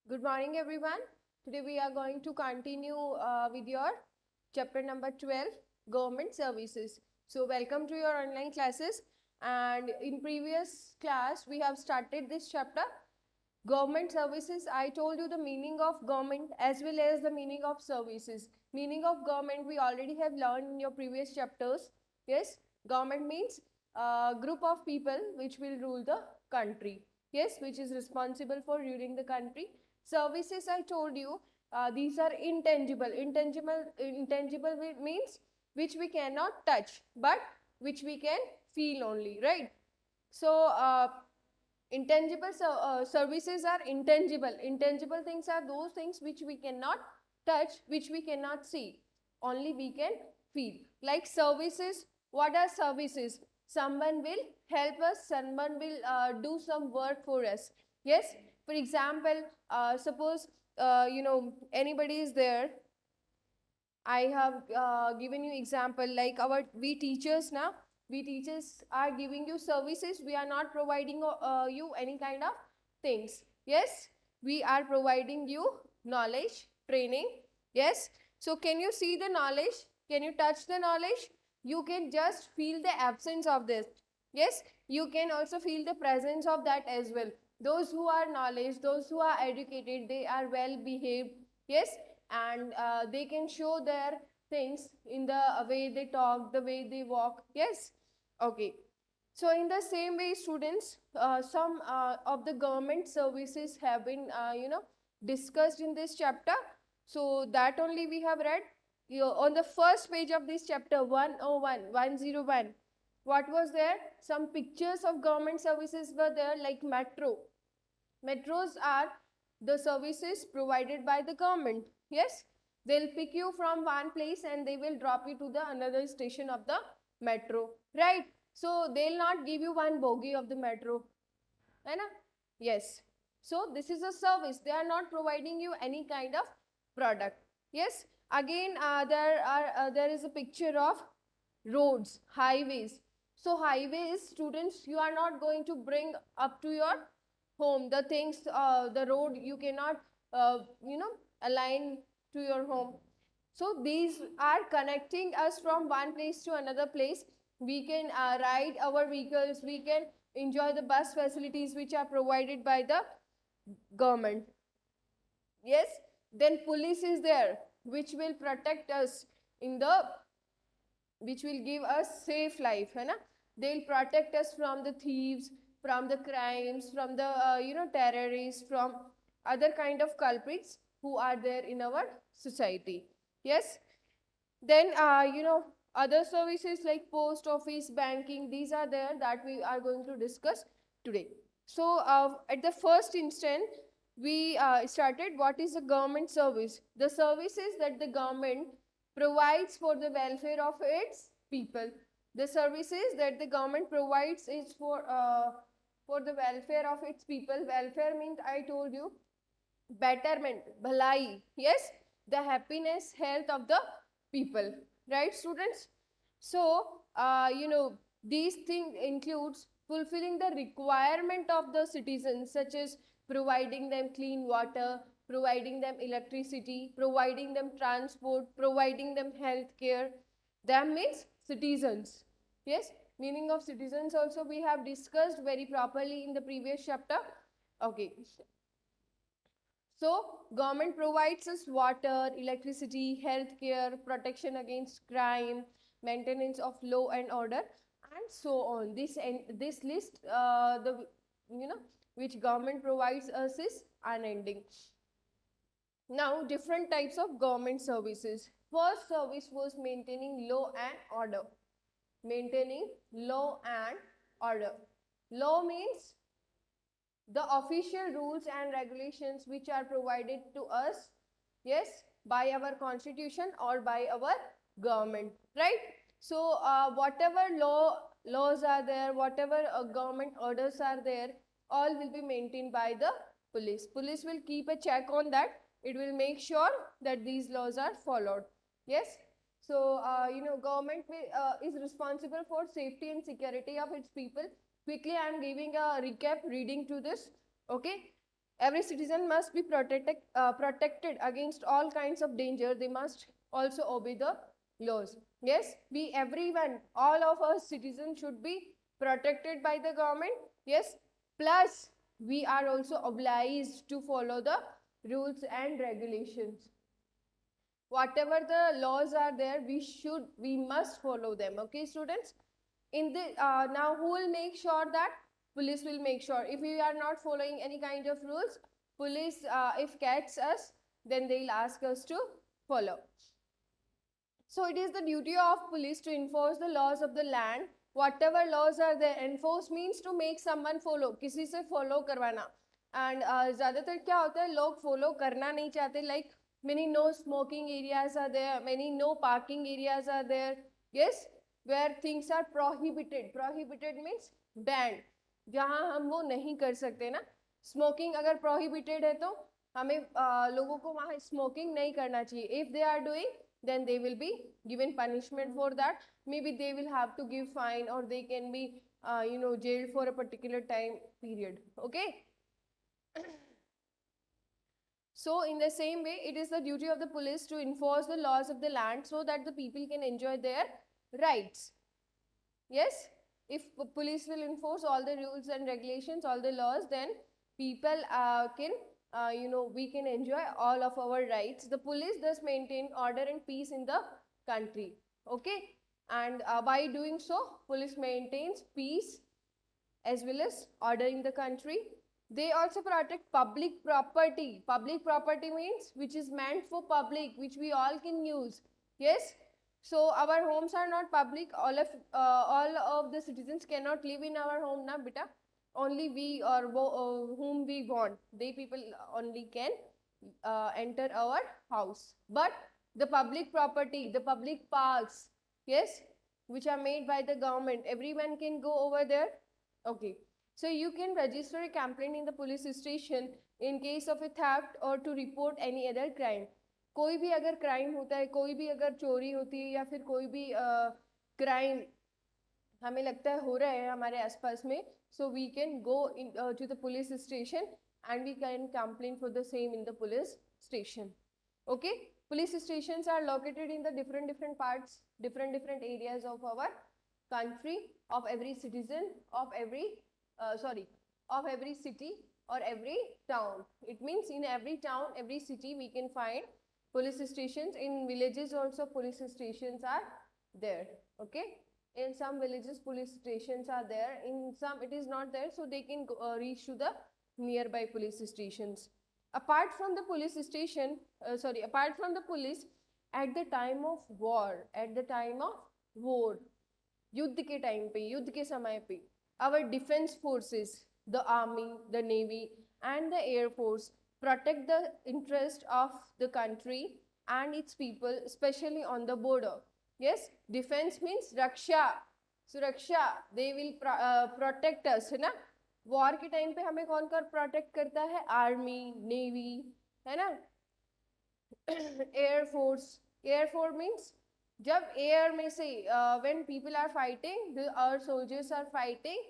Good morning, everyone. Today we are going to continue with your chapter number 12, Government Services. So, welcome to your online classes. And in previous class, we have started this chapter, Government Services. I told you the meaning of government as well as the meaning of services. Meaning of government we already have learned in your previous chapters. Yes, government means a group of people which will rule the country. Yes, which is responsible for ruling the country. Services, I told you, these are intangible. Intangible means which we cannot touch, but which we can feel only, right? So, services are intangible. Intangible things are those things which we cannot touch, which we cannot see. Only we can feel. Like services, what are services? Someone will help us, someone will do some work for us. Yes, for example, suppose anybody is there. I have given you example like we teachers now. We teachers are giving you services. We are not providing you any kind of things. Yes, we are providing you knowledge, training. Yes. So can you see the knowledge? Can you touch the knowledge? You can just feel the absence of this. Yes, you can also feel the presence of that as well. Those who are knowledge, those who are educated, they are well behaved. Yes, and they can show their things in the way they talk, the way they walk. Yes, okay. So in the same way, students, some of the government services have been discussed in this chapter. So that only we have read. On the first page of this chapter 101, what was there? Some pictures of government services were there, like metro. Metros are the services provided by the government. Yes, they'll pick you from one place and they will drop you to the another station of the metro, right? So they'll not give you one bogie of the metro, right? Yes. So this is a service. They are not providing you any kind of product. Yes. Again, there is a picture of roads, highways. So highways, students, you are not going to bring up to your home the things, the road you cannot align to your home. So these are connecting us from one place to another place. We can ride our vehicles, we can enjoy the bus facilities which are provided by the government. Yes, then police is there which will protect us in the, which will give us safe life, है ना? They'll protect us from the thieves, from the crimes, from the terrorists, from other kind of culprits who are there in our society. Yes. Then other services like post office, banking, these are there that we are going to discuss today. So at the first instant, we started what is a government service. The services that the government provides for the welfare of its people. The services that the government provides is for the welfare of its people. Welfare means, I told you, betterment, bhalai. Yes, the happiness, health of the people, right, students? So these things includes fulfilling the requirement of the citizens, such as providing them clean water, providing them electricity, providing them transport, providing them health care. That means citizens. Yes, meaning of citizens also we have discussed very properly in the previous chapter. Okay. So government provides us water, electricity, healthcare, protection against crime, maintenance of law and order, and so on. This list, the which government provides us is unending. Now different types of government services. First service was maintaining law and order. Maintaining law and order. Law means the official rules and regulations which are provided to us, yes, by our constitution or by our government, right? So whatever laws are there, whatever government orders are there, all will be maintained by the police. Police will keep a check on that. It will make sure that these laws are followed. Yes. So government is responsible for safety and security of its people. Quickly I am giving a recap reading to this. Okay. Every citizen must be protected against all kinds of danger. They must also obey the laws. Yes, we everyone, all of us citizens should be protected by the government. Yes, plus we are also obliged to follow the rules and regulations. Whatever the laws are there, we must follow them. Okay, students. In the now, who will make sure that? Police will make sure. If we are not following any kind of rules, police, if catch us, then they'll ask us to follow. So it is the duty of police to enforce the laws of the land. Whatever laws are there, enforce means to make someone follow. किसी से follow करवाना. And ज़्यादातर क्या होता है, लोग follow करना नहीं चाहते. Like many no smoking areas are there, many no parking areas are there. Yes, where things are prohibited. Prohibited means banned. जहाँ हम वो नहीं कर सकते ना. Smoking अगर prohibited है तो हमें लोगों को वहाँ smoking नहीं करना चाहिए. If they are doing, then they will be given punishment for that. Maybe they will have to give fine, or they can be jailed for a particular time period. Okay. So in the same way, it is the duty of the police to enforce the laws of the land so that the people can enjoy their rights. Yes, if police will enforce all the rules and regulations, all the laws, then people can we can enjoy all of our rights. The police thus maintain order and peace in the country. Okay, and by doing so, police maintains peace as well as order in the country. They also protect public property. Public property means which is meant for public, which we all can use. Yes. So our homes are not public. All of the citizens cannot live in our home, na beta. Only we or whom we want, they people only can enter our house. But the public property, the public parks, yes, which are made by the government, everyone can go over there. Okay. So you can register a complaint in the police station in case of a theft or to report any other crime. कोई भी अगर crime होता है, कोई भी अगर चोरी होती है या फिर कोई भी क्राइम हमें लगता है हो रहा है हमारे आसपास में, so we can go to the police station and we can complain for the same in the police station. Okay, police stations are located in the different parts, different areas of our country, of every citizen, of every of every city or every town. It means in every town, every city we can find police stations. In villages also police stations are there. Okay, in some villages police stations are there, in some it is not there, so they can go, reach to the nearby police stations. Apart from the police station, apart from the police, at the time of war, युद्ध के time पे, युद्ध के समय पे, our defense forces, the army, the navy and the air force protect the interest of the country and its people, especially on the border. Yes, defense means raksha, suraksha. They will protect us, है ना. War के time पे हमें कौन कर protect करता है? Army, navy, है ना. एयर फोर्स मीन्स जब एयर में से when people are fighting, our soldiers are fighting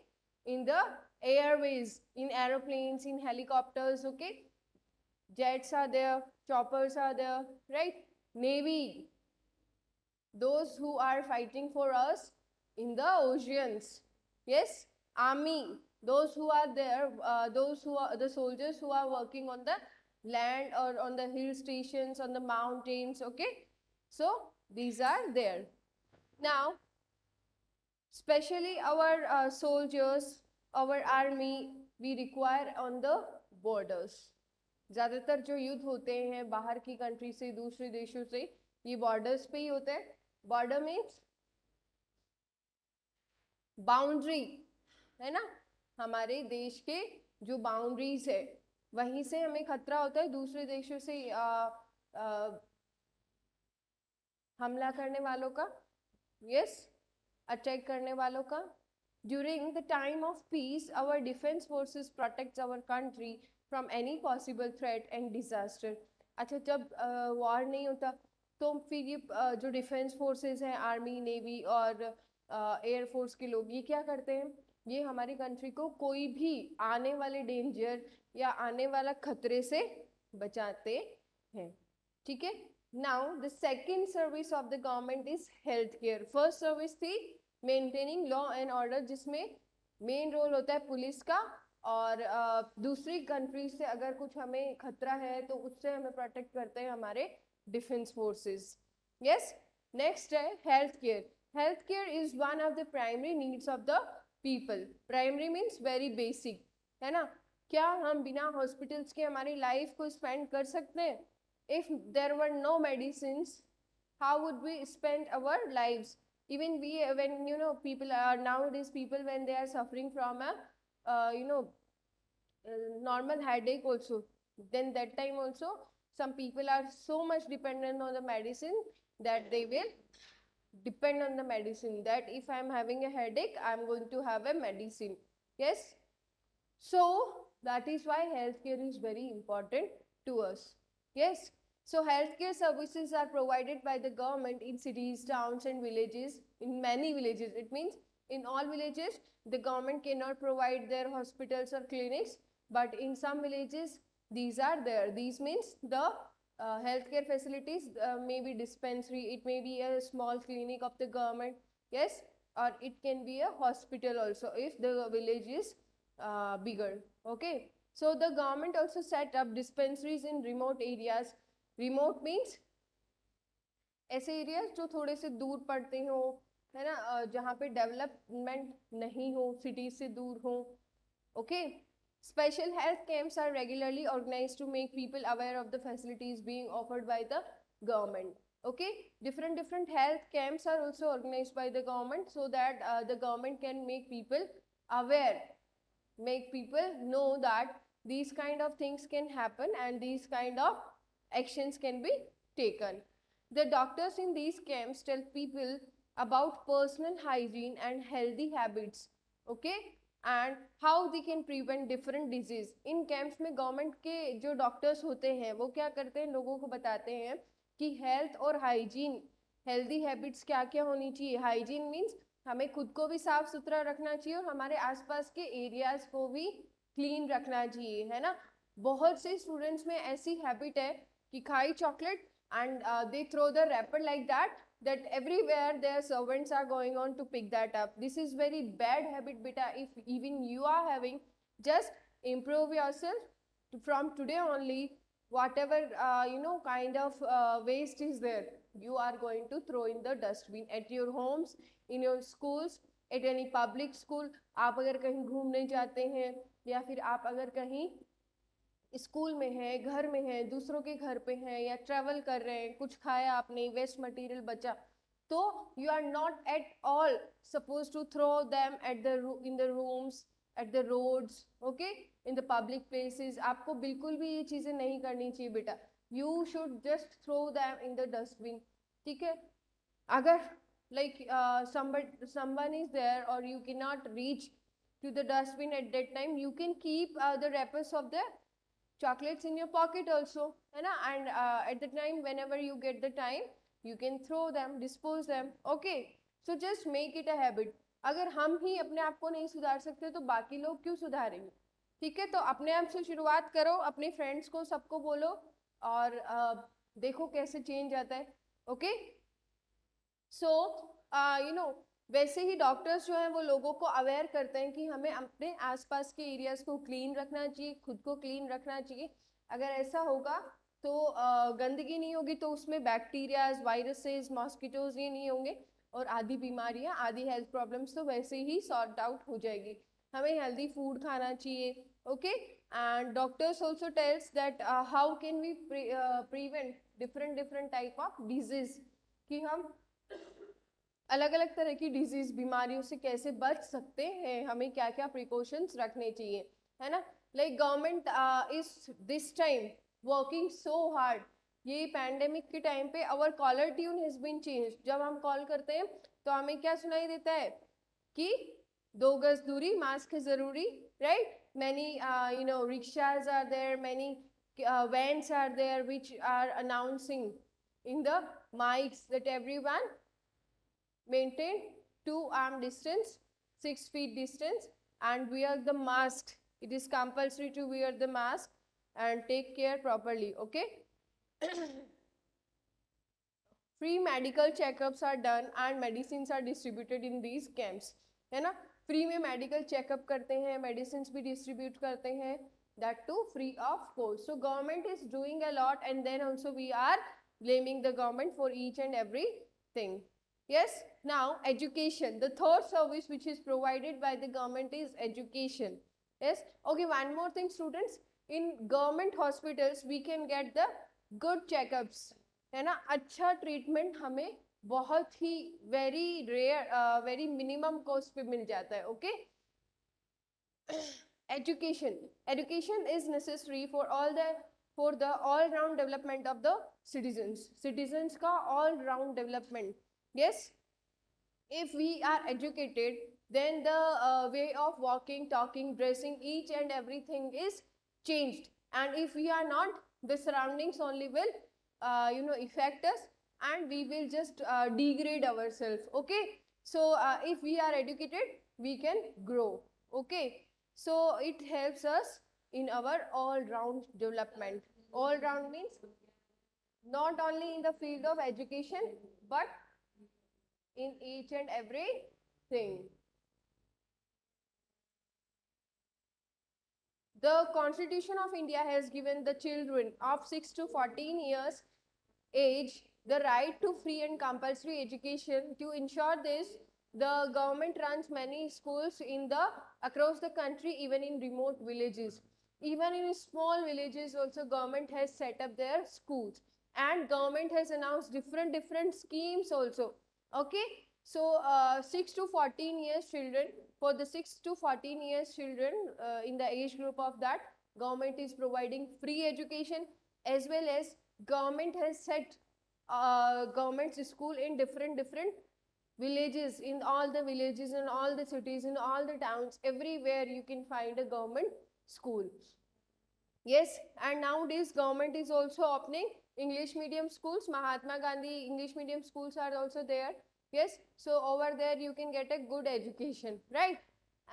in the airways, in aeroplanes, in helicopters. Okay, jets are there, choppers are there, right? Navy, those who are fighting for us in the oceans. Yes, army, those who are there, those who are the soldiers who are working on the land or on the hill stations, on the mountains. Okay, so these are there. Now especially our soldiers, our army, we require on the borders. ज़्यादातर जो युद्ध होते हैं बाहर की country से, दूसरे देशों से, ये बॉर्डर्स पे ही होते हैं. बॉर्डर मीन्स बाउंड्री, है ना. हमारे देश के जो बाउंड्रीज है वहीं से हमें खतरा होता है दूसरे देशों से हमला करने वालों का. यस, अटैक करने वालों का. During the time of peace, our defense forces protects our country from any possible threat and disaster. अच्छा, जब वॉर नहीं होता तो फिर ये जो डिफेंस फोर्सेस हैं, आर्मी, नेवी और एयर फोर्स के लोग, ये क्या करते हैं? ये हमारी कंट्री को कोई भी आने वाले डेंजर या आने वाला खतरे से बचाते हैं. ठीक है. Now the second service of the government is health care. First service थी मेंटेनिंग लॉ एंड ऑर्डर, जिसमें मेन रोल होता है पुलिस का, और दूसरी कंट्री से अगर कुछ हमें खतरा है तो उससे हमें प्रोटेक्ट करते हैं हमारे डिफेंस फोर्सेस. यस. नेक्स्ट है health care. Health care is one of the primary needs of the people. Primary means very basic, है ना. क्या हम बिना हॉस्पिटल्स के हमारी लाइफ को स्पेंड कर सकते हैं? If there were no medicines, how would we spend our lives? Even we, when people are nowadays, people when they are suffering from a normal headache also, then that time also some people are so much dependent on the medicine that they will depend on the medicine, that if I am having a headache, I am going to have a medicine. Yes. So that is why healthcare is very important to us. Yes. So healthcare services are provided by the government in cities, towns and villages. In many villages, it means in all villages the government cannot provide their hospitals or clinics, but in some villages these are there. These means the healthcare facilities, may be dispensary, it may be a small clinic of the government. Yes. Or it can be a hospital also if the village is bigger. Okay. So the government also set up dispensaries in remote areas. Remote means ऐसे areas जो थोड़े से दूर पड़ते हो, है ना, जहाँ पे डेवलपमेंट नहीं हो, सिटी से दूर हो. Okay. Special health camps are regularly organized to make people aware of the facilities being offered by the government. Okay. Different health camps are also organized by the government so that the government can make people aware, make people know that these kind of things can happen and these kind of actions can be taken. The doctors in these camps tell people about personal hygiene and healthy habits. Okay. And how they can prevent different disease. In camps में government के जो doctors होते हैं वो क्या करते हैं, लोगों को बताते हैं कि हेल्थ और हाइजीन, हेल्दी हैबिट्स क्या क्या होनी चाहिए. हाइजीन मीन्स हमें खुद को भी साफ सुथरा रखना चाहिए और हमारे आसपास के एरियाज को भी क्लीन रखना चाहिए, है ना. बहुत से स्टूडेंट्स में ऐसी हैबिट है कि खाई chocolate and they throw the wrapper like that everywhere their servants are going on to pick that up. This is very bad habit beta. If even you are having, just improve yourself from today only. Whatever kind of waste is there, you are going to throw in the dustbin at your homes, in your schools, at any public school. आप अगर कहीं घूमने जाते हैं या फिर आप अगर कहीं स्कूल में है, घर में है, दूसरों के घर पे है, या ट्रैवल कर रहे हैं, कुछ खाया आपने, वेस्ट मटेरियल बचा, तो you are not at all suppose to throw them at the in the rooms, at the roads, okay, in the public places. आपको बिल्कुल भी ये चीजें नहीं करनी चाहिए बेटा. You should just throw them in the dustbin. ठीक है. अगर like someone is there or you cannot reach to the dustbin at that time, you can keep the wrappers of the chocolates in your pocket also, है ना. And at the time whenever you get the time, you can throw them, dispose them. Okay. So just make it a habit. अगर हम ही अपने आप को नहीं सुधार सकते तो बाकी लोग क्यों सुधारेंगे. ठीक है. तो अपने आप से शुरुआत करो, अपने फ्रेंड्स को सबको बोलो और देखो कैसे चेंज आता है. ओके. सो वैसे ही डॉक्टर्स जो हैं वो लोगों को अवेयर करते हैं कि हमें अपने आसपास के एरियाज को क्लीन रखना चाहिए, खुद को क्लीन रखना चाहिए. अगर ऐसा होगा तो गंदगी नहीं होगी तो उसमें बैक्टीरियाज, वायरसेस, मॉस्किटोज ये नहीं होंगे और आधी बीमारियां, आधी हेल्थ प्रॉब्लम्स तो वैसे ही सॉर्ट आउट हो जाएगी. हमें हेल्दी फूड खाना चाहिए. Okay. And doctors also tells that how can we prevent different type of disease, कि हम अलग अलग तरह की डिजीज, बीमारियों से कैसे बच सकते हैं, हमें क्या क्या प्रिकॉशंस रखने चाहिए, है ना. Like government is this time working so hard. ये पैंडेमिक के टाइम पे our caller tune has been change. जब हम कॉल करते हैं तो हमें क्या सुनाई देता है कि 2 गज दूरी, मास्क है जरूरी, right. Many rickshaws are there, many vans are there which are announcing in the mics that everyone maintain 2 arm distance, 6 feet distance and wear the mask. It is compulsory to wear the mask and take care properly. Okay. Free medical checkups are done and medicines are distributed in these camps. है ना, free में medical checkup करते हैं, medicine भी distribute करते हैं, that too free of cost. So government is doing a lot, and then also we are blaming the government for each and everything. Yes. Now education, the third service which is provided by the government is education. Yes. Okay, one more thing students, in government hospitals we can get the good checkups, है ना, अच्छा treatment हमें बहुत ही very rare very minimum cost पे मिल जाता है. Okay. education is necessary for the all round development of the citizens का all round development. Yes. If we are educated, then the way of walking, talking, dressing, each and everything is changed, and if we are not, the surroundings only will affect us, and we will just degrade ourselves. Okay. So if we are educated, we can grow. Okay. So it helps us in our all round development. All round means not only in the field of education, but in each and everything. The Constitution of India has given the children of 6 to 14 years age the right to free and compulsory education. To ensure this, the government runs many schools across the country, even in remote villages. Even in small villages also government has set up their schools, and government has announced different schemes also. Okay. So 6 to 14 years children, for the 6 to 14 years children in the age group of that, government is providing free education, as well as government has set government school in different villages, in all the villages, in all the cities, in all the towns, everywhere you can find a government school. Yes. And nowadays government is also opening English medium schools. Mahatma Gandhi English medium schools are also there. Yes. So over there you can get a good education, right?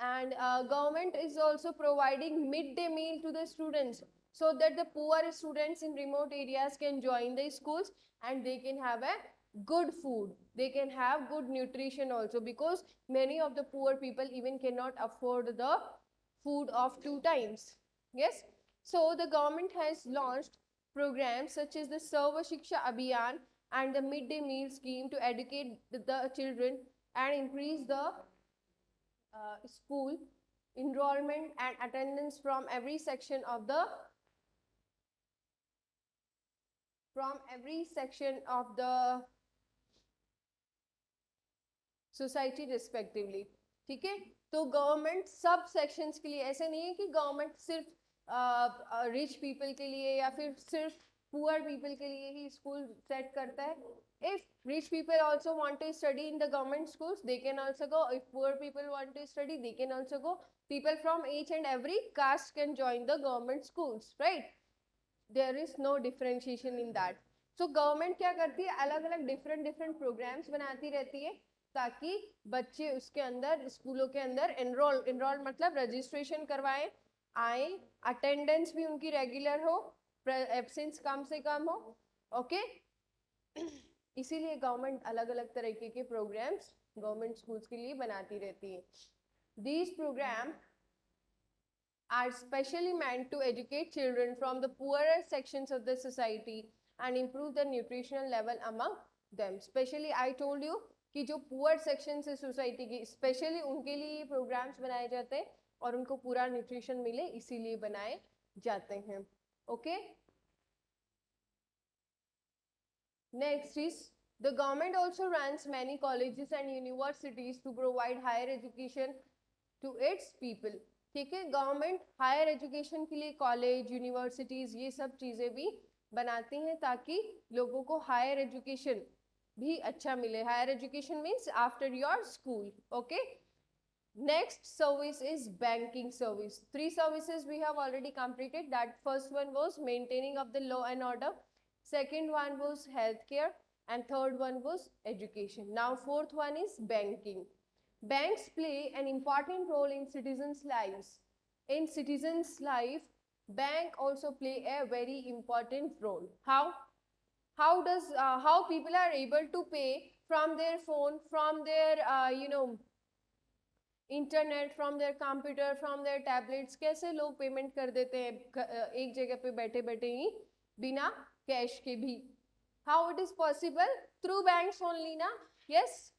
And government is also providing midday meal to the students, so that the poor students in remote areas can join the schools and they can have a good food, they can have good nutrition also, because many of the poor people even cannot afford the food of 2 times. Yes. So the government has launched programs such as the Sarva Shiksha Abhiyan and the midday meal scheme to educate the children and increase the school enrollment and attendance from every section of the society respectively. ठीक है. तो government सब sections के लिए, ऐसे नहीं है कि गवर्नमेंट सिर्फ रिच पीपल के लिए या फिर सिर्फ पुअर पीपल के लिए ही स्कूल सेट करता है. If rich people also want to study in the government schools, they can also go. If poor people want to study, they can also go. People from each and every caste can join the government schools, right? There is no differentiation in that. So government क्या करती है, अलग अलग different programs बनाती रहती है, ताकि बच्चे उसके अंदर, स्कूलों के अंदर enroll मतलब registration करवाएं, आए, attendance भी उनकी regular हो, absence कम से कम हो. ओके. इसीलिए गवर्नमेंट अलग अलग तरीके के प्रोग्राम्स गवर्नमेंट स्कूल्स के लिए बनाती रहती है. These programs are specially meant to educate children from the poorer sections of the society and improve the nutritional level among them. Especially I told you कि जो पुअर सेक्शन है society की, specially उनके लिए प्रोग्राम्स बनाए जाते हैं और उनको पूरा न्यूट्रिशन मिले, इसीलिए बनाए जाते हैं. Okay. Next is, the government also runs many colleges and universities to provide higher education to its people. ठीक है. गवर्नमेंट हायर एजुकेशन के लिए कॉलेज, यूनिवर्सिटीज, ये सब चीज़ें भी बनाती हैं ताकि लोगों को हायर एजुकेशन भी अच्छा मिले. Higher education means after your school. Okay. Next service is banking service. 3 services we have already completed. That first one was maintaining of the law and order. Second one was healthcare, and third one was education. Now fourth one is banking. Banks play an important role in citizens' lives. in citizens' life, bank also play a very important role. How people are able to pay from their phone, from their internet, from their computer, from their tablets, कैसे लोग payment कर देते हैं एक जगह पे बैठे बैठे ही बिना कैश के भी. How it is possible? Through banks only ना. यस.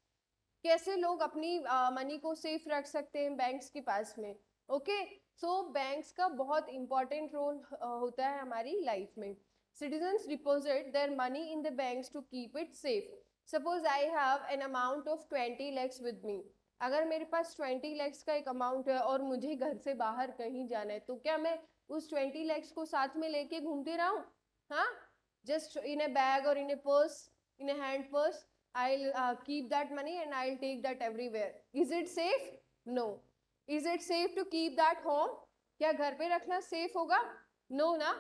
कैसे लोग अपनी मनी को सेफ रख सकते हैं बैंक्स के पास में. ओके. सो बैंक्स का बहुत इंपॉर्टेंट रोल होता है हमारी लाइफ में. Citizens deposit their money in the banks to keep it safe. Suppose I have an amount of 20 lakhs with me. अगर मेरे पास 20 lakhs का एक अमाउंट है और मुझे घर से बाहर कहीं जाना है, तो क्या मैं उस 20 lakhs को साथ में लेके घूमती रहूं? हाँ, just in a bag or in a purse, in a hand purse, I'll keep that money and I'll take that everywhere. Is it safe? No. Is it safe to keep that home? क्या घर पे रखना safe होगा? No ना.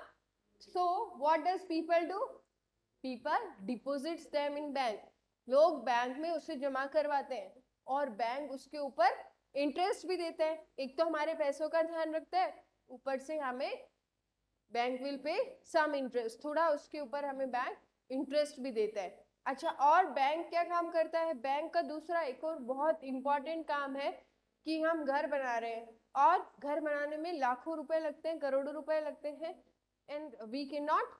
So what does people do? People deposits them in bank. लोग bank में उसे जमा करवाते हैं और बैंक उसके ऊपर इंटरेस्ट भी देते हैं. एक तो हमारे पैसों का ध्यान रखता है, ऊपर से हमें bank will pay some interest, थोड़ा उसके ऊपर हमें बैंक इंटरेस्ट भी देता है. अच्छा, और बैंक क्या काम करता है? बैंक का दूसरा एक और बहुत इंपॉर्टेंट काम है कि हम घर बना रहे हैं और घर बनाने में लाखों रुपए लगते हैं, करोड़ों रुपए लगते हैं, and we cannot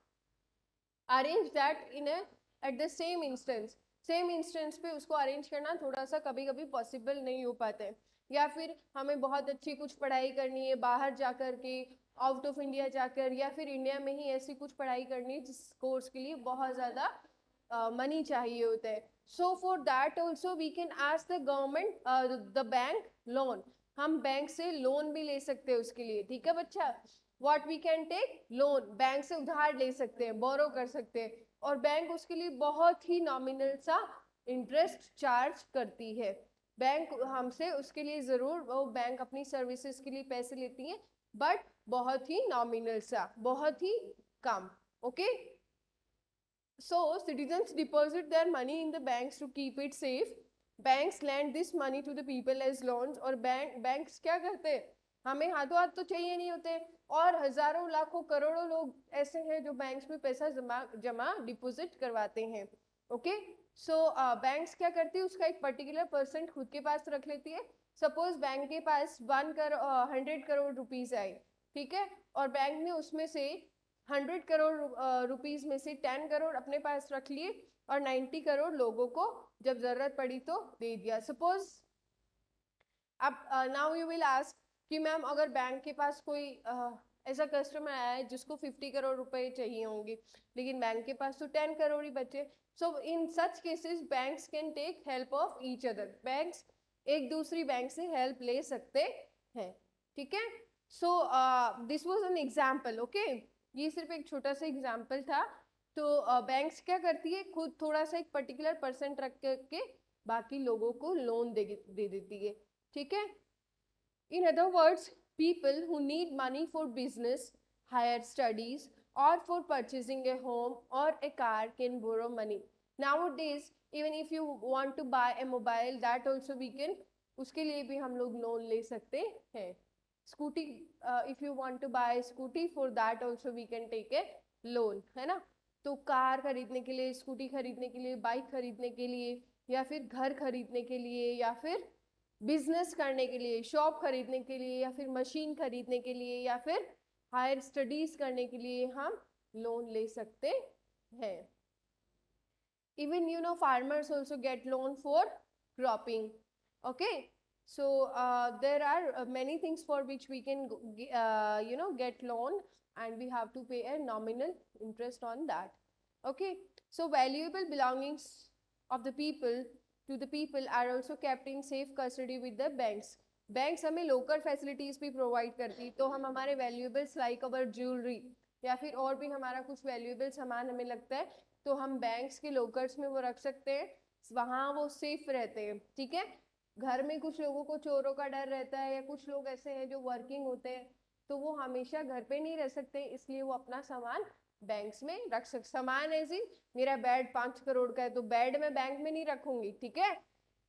arrange that in a at the same instance पे उसको अरेंज करना थोड़ा सा कभी कभी पॉसिबल नहीं हो पाता है. या फिर हमें बहुत अच्छी कुछ पढ़ाई करनी है बाहर जाकर के, आउट ऑफ इंडिया जाकर, या फिर इंडिया में ही ऐसी कुछ पढ़ाई करनी है जिस कोर्स के लिए बहुत ज़्यादा मनी चाहिए होता है. So for that also we can ask the government the bank loan. हम बैंक से लोन भी ले सकते हैं उसके लिए. ठीक है बच्चा. What we can take loan, bank से उधार ले सकते हैं, बोरो कर सकते हैं, और बैंक उसके लिए बहुत ही नॉमिनल सा इंटरेस्ट चार्ज करती है. बैंक हमसे उसके लिए ज़रूर वो बैंक अपनी सर्विसेज के लिए पैसे लेती है, बट बहुत ही नॉमिनल सा, बहुत ही कम. Okay. So citizens deposit their money in the banks to keep it safe. Banks lend this money to the people as loans. और banks क्या करते हैं? हमें हाथों हाथ तो चाहिए नहीं होते, और हजारों लाखों करोड़ों लोग ऐसे हैं जो बैंक्स में पैसा जमा डिपॉजिट करवाते हैं. ओके. सो बैंक्स क्या करती है? उसका एक पर्टिकुलर परसेंट खुद के पास रख लेती है. सपोज बैंक के पास 100 करोड़ रुपीज आए, ठीक है, और बैंक ने उसमें से 100 करोड़ रुपीज में से 10 करोड़ अपने पास रख लिए और 90 करोड़ लोगों को जब जरूरत पड़ी तो दे दिया. सपोज अब नाउ यू विल आस्क कि मैम अगर बैंक के पास कोई ऐसा कस्टमर आया है जिसको 50 करोड़ रुपए चाहिए होंगे, लेकिन बैंक के पास तो 10 करोड़ ही बचे. So in such cases banks can take help of each other. Banks एक दूसरी बैंक से हेल्प ले सकते हैं. ठीक है. So this was an example. Okay. ये सिर्फ एक छोटा सा एग्जाम्पल था. तो बैंक्स क्या करती है? खुद थोड़ा सा एक पर्टिकुलर परसेंट रख के बाकी लोगों को लोन दे देती है. ठीक है. In other words, people who need money for business, higher studies, or for purchasing a home or a car can borrow money. Nowadays, even if you want to buy a mobile, that also we can, उसके लिए भी हम लोग loan ले सकते हैं. Scooty, if you want to buy scooty, for that also we can take a loan, है ना. तो कार खरीदने के लिए, स्कूटी खरीदने के लिए, बाइक खरीदने के लिए, या फिर घर खरीदने के लिए, या फिर बिजनेस करने के लिए, शॉप खरीदने के लिए, या फिर मशीन खरीदने के लिए, या फिर हायर स्टडीज करने के लिए हम लोन ले सकते हैं. Even you know farmers also get loan for cropping. Okay. So there are many things for which we can get loan, and we have to pay a nominal interest on that. Okay. So valuable belongings of the people to the people are also kept in safe custody with the banks. Banks हमें local facilities भी provide करती, तो हम हमारे valuables like our jewelry या फिर और भी हमारा कुछ valuable सामान हमें लगता है, तो हम banks के lockers में वो रख सकते हैं, वहाँ वो safe रहते हैं. ठीक है. घर में कुछ लोगों को चोरों का डर रहता है, या कुछ लोग ऐसे हैं जो वर्किंग होते हैं, तो वो हमेशा घर पे नहीं रह सकते, इसलिए वो अपना सामान बैंक्स में रख सकते. सामान ऐसी, मेरा बेड 5 करोड़ का है तो बेड में बैंक में नहीं रखूंगी. ठीक है.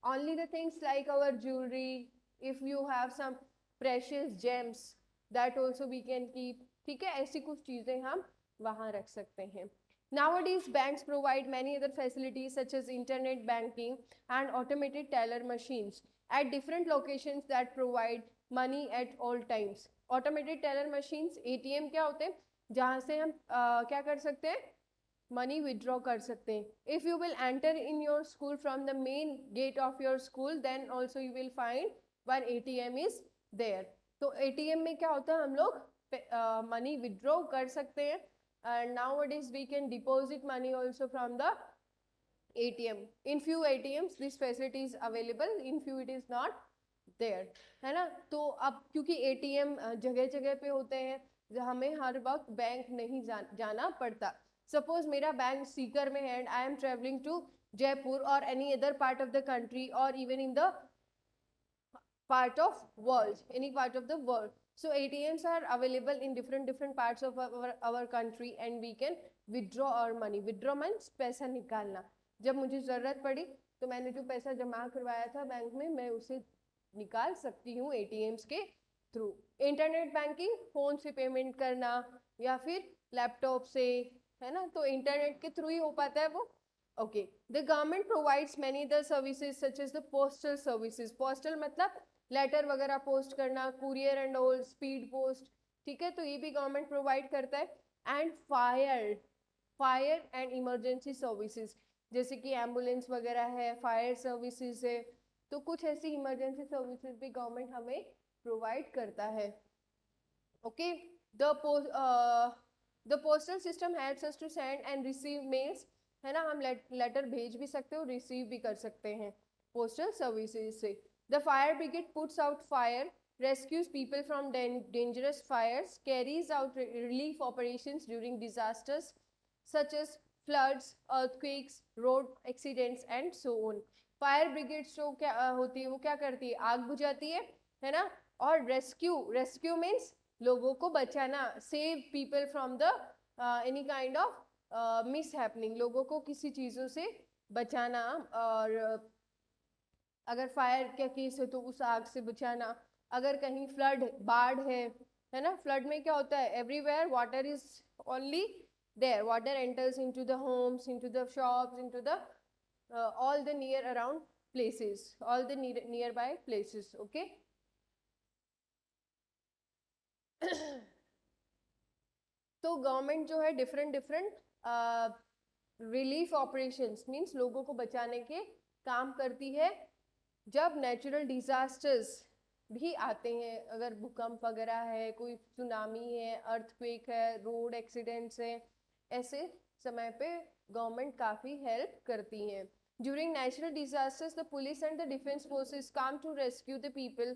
Only the things like our jewellery, if you have some precious gems, that also we can keep, ठीक है, ऐसी कुछ चीजें हम वहां रख सकते हैं. Nowadays, banks provide many other facilities such as internet banking and automated teller machines at different locations that provide money at all times. Automated teller machines, ATM क्या होते हैं, जहाँ से हम क्या कर सकते हैं, मनी विड्रॉ कर सकते हैं. If you will enter in your school from the main gate of your school, then also you will find one ATM is there. तो ATM में क्या होता है, हम लोग मनी विड्रॉ कर सकते हैं. And nowadays we can deposit money also from the ATM. In few ATMs this facility is available, in few it is not there, है ना. तो अब क्योंकि ATM जगह जगह पे होते हैं, हमें हर वक्त बैंक नहीं जाना पड़ता. सपोज मेरा बैंक सीकर में है and I am travelling to Jaipur और any other part of the country और even in the part of world, any part of the world. So ATMs are available in different parts of our country and we can withdraw our money. Withdraw means पैसा निकालना. जब मुझे ज़रूरत पड़ी तो मैंने जो पैसा जमा करवाया था बैंक में, मैं उसे निकाल सकती हूँ ATMs के थ्रू. इंटरनेट बैंकिंग, फ़ोन से पेमेंट करना या फिर लैपटॉप से, है ना, तो इंटरनेट के थ्रू ही हो पाता है वो. Okay, the government provides many other services such as the postal services. Postal मतलब लेटर वगैरह पोस्ट करना, courier and all, speed post, ठीक है, तो ये भी गवर्नमेंट प्रोवाइड करता है. And fire and emergency services, जैसे कि एम्बुलेंस वगैरह है, फायर सर्विसेज है, तो कुछ ऐसी इमरजेंसी सर्विसेज भी गवर्नमेंट हमें प्रोवाइड करता है. Okay, the postal system helps us to send and receive mails, है ना, हम लेटर भेज भी सकते हो, रिसीव भी कर सकते हैं पोस्टल सर्विसेज से. The fire brigade puts out fire, rescues people from dangerous fires, carries out relief operations during disasters such as floods, earthquakes, road accidents and so on. Fire brigade जो क्या होती है, वो क्या करती है, आग बुझाती है ना. और rescue means लोगों को बचाना, save people from the any kind of mishappening, लोगों को किसी चीज़ों से बचाना. और अगर फायर का केस है तो उस आग से बचाना. अगर कहीं फ्लड, बाढ़ है ना, फ्लड में क्या होता है, everywhere water is only there, water enters into the homes, into the shops, into the all the near around places, all the nearby places. Okay. तो गवर्नमेंट जो है डिफरेंट रिलीफ ऑपरेशंस मींस लोगों को बचाने के काम करती है. जब नेचुरल डिजास्टर्स भी आते हैं, अगर भूकंप वगैरह है, कोई सुनामी है, अर्थक्वेक है, रोड एक्सीडेंट्स है, ऐसे समय पे गवर्नमेंट काफ़ी हेल्प करती हैं. During natural disasters the police and the defence forces come to rescue the people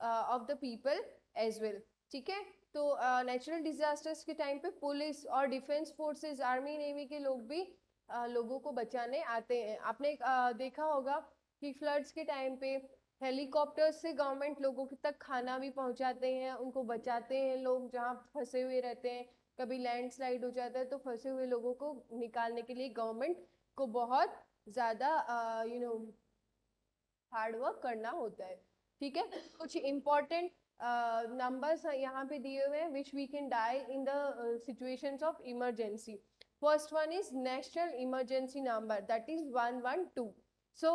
of the people as well. ठीक है, तो नेचुरल डिजास्टर्स के टाइम पे पुलिस और डिफेंस फोर्सेस, आर्मी नेवी के लोग भी लोगों को बचाने आते हैं. आपने देखा होगा कि फ्लड्स के टाइम पे हेलीकॉप्टर्स से गवर्नमेंट लोगों तक खाना भी पहुंचाते हैं, उनको बचाते हैं. लोग जहाँ फंसे हुए रहते हैं, कभी लैंडस्लाइड हो जाता है तो फंसे हुए लोगों को निकालने के लिए गवर्नमेंट को बहुत ज़्यादा हार्ड वर्क करना होता है. ठीक है, कुछ इम्पोर्टेंट नंबर्स यहाँ पे दिए हुए हैं which we can dial in the situations of emergency. First one is national emergency number, that is 112. So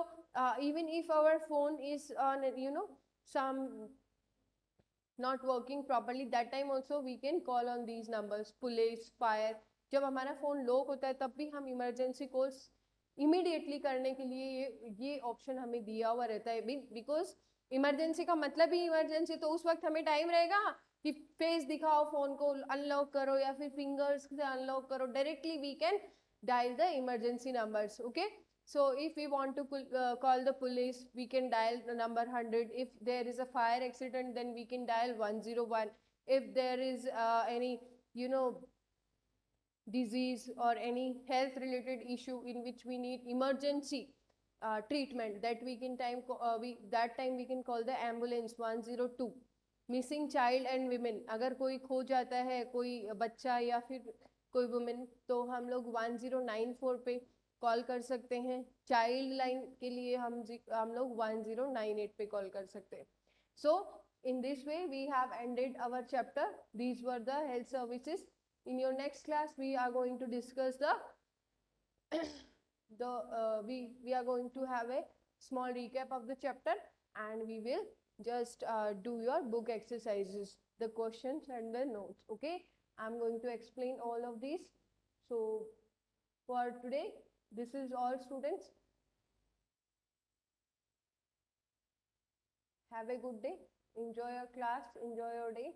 even if our phone is on some not working properly, that time also we can call on these numbers, police, fire. जब हमारा phone lock होता है तब भी हम emergency calls immediately करने के लिए ये ऑप्शन हमें दिया हुआ रहता है. बिकॉज इमरजेंसी का मतलब ही इमरजेंसी, तो उस वक्त हमें टाइम रहेगा कि फेस दिखाओ, फ़ोन को अनलॉक करो या फिर फिंगर्स से अनलॉक करो. Directly we can dial the emergency numbers. Okay, so if we want to call the police, we can dial the number 100. If there is a fire accident, then we can dial 101. If there is any disease or any health related issue in which we need emergency treatment, that we can we can call the ambulance 102. Missing child and women, अगर कोई खो जाता है, कोई बच्चा या फिर कोई वुमेन, तो हम लोग 1094 पे कॉल कर सकते हैं. चाइल्ड लाइन के लिए हम लोग 1098 पे कॉल कर सकते हैं. सो in this way we have ended our chapter. These were the health services. In your next class we are going to discuss the we are going to have a small recap of the chapter, and we will just do your book exercises, the questions and the notes. Okay, I'm going to explain all of these. So for today, this is all, students. Have a good day. Enjoy your class, enjoy your day.